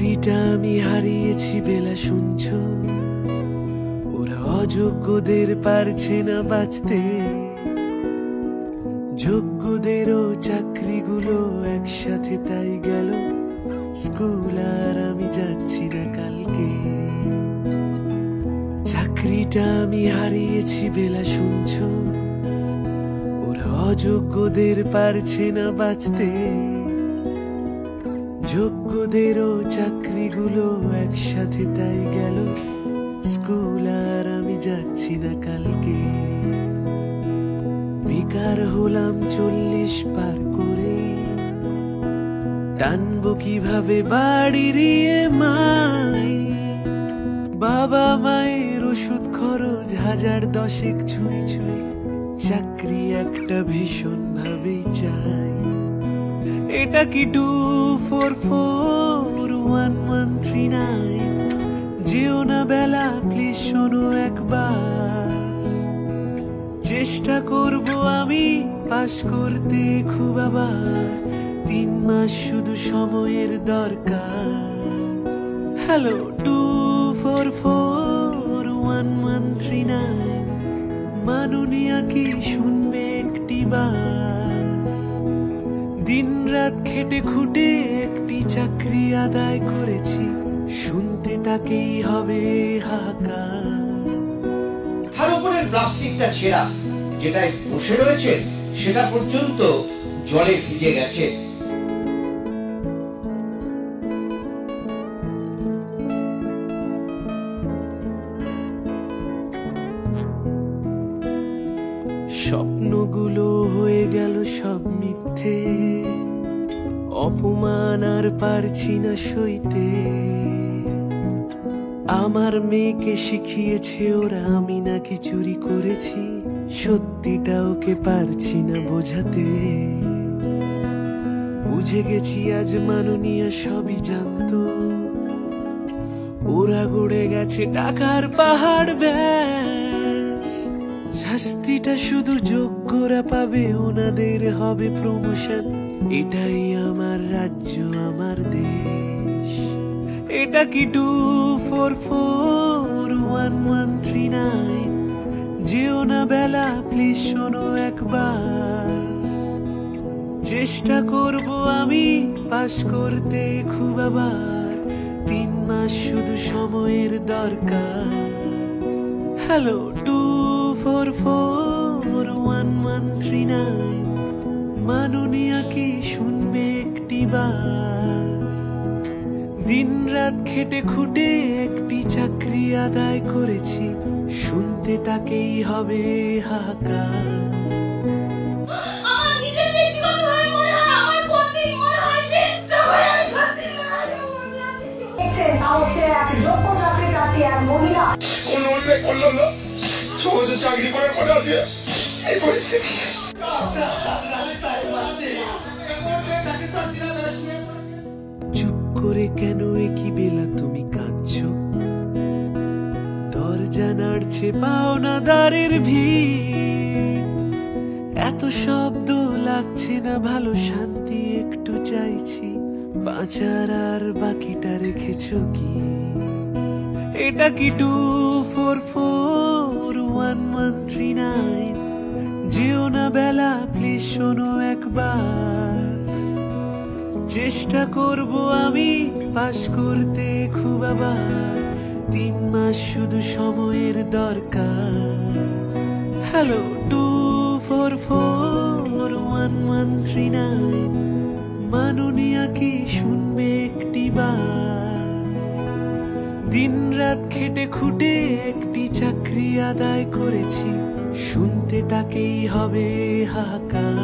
চাকরিটা আমি হারিয়েছি বেলা শুনছো, ওরা অযোগ্যদের পারছে না বাঁচতে, যোগ্যদেরও চাকরিগুলো একসাথে তাই গেল স্কুল, আর আমি যাচ্ছি না কালকে। চাকরিটা আমি হারিয়েছি বেলা শুনছো, ওরা অযোগ্যদের পারছে না বাঁচতে, যোগ্যদেরও চাকরিগুলো একসাথে তাই গেল স্কুল, আর আমি যাচ্ছি না কালকে। বেকার হলাম 40 পার করে, টানবো কিভাবে বাড়ির EMI, বাবা মায়ের ওষুধ খরচ 1010 ছুঁই ছুঁই, চাকরি একটা ভীষণ ভাবেই চাই। এটা কি 244139? যেও না বেলা প্লিজ শোনো একবার, চেষ্টা করব আমি পাশ করতে খুব, আবার 3 মাস শুধু সময়ের দরকার। হ্যালো 244139, মাননীয়া কি শুনবে একটিবার? দিন রাত খেটে খুঁটে একটি চাকরি আদায় করেছি, শুনতে তাকেই হবে হাহাকার। তার উপরের প্লাস্টিকটা ছেঁড়া, যেটায় বসে রয়েছে সেটা পর্যন্ত জলে ভিজে গেছে। স্বপ্নগুলো হয়ে গেল সব মিথ্যে, অপমান আর পারছি না সইতে। আমার মেয়েকে শিখিয়েছে ওরা আমি নাকি চুরি করেছি, সত্যিটা ওকে পারছি না বোঝাতে। বুঝে গেছি আজ মাননীয়া সবই জানতো, ওরা গড়ে গেছে টাকার পাহাড় ব্যাস। শাস্তিটা শুধু যোগ্যরা পাবে, ওনাদের হবে প্রমোশন, এটাই আমার রাজ্য আমার দেশ। এটা কি 244139? যেও না বেলা প্লিজ শোনো একবার, চেষ্টা করব আমি পাশ করতে খুব, আবার 3 মাস শুধু সময়ের দরকার। হ্যালো 244139, মাননীয়া কি শুনবে একটিবার? দিন রাত খেটে খুঁটে একটি চাকরি আদায় করেছি, শুনতে তাকেই হবে হাহাকার। চাকরি করার পরে আছে এই পরিস্থিতি। চুপ করে কেন একই বেলা তুমি কাঁদছো? দরজা নাড়ছে পাওনাদারের ভিড়, এত শব্দ লাগছে না ভালো, শান্তি একটু চাইছি, বাঁচার আর বাকিটা রেখেছো কি? এটা কি 244139? যেও না বেলা প্লিজ শোনো একবার, চেষ্টা করব আমি পাশ করতে খুব, আবার 3 মাস শুধু সময়ের দরকার। হ্যালো 244139, মাননীয়া কি শুনবে একটিবার? দিন রাত খেটে খুঁটে একটি চাকরি আদায় করেছি, শুনতে তাকেই হবে হাহাকার।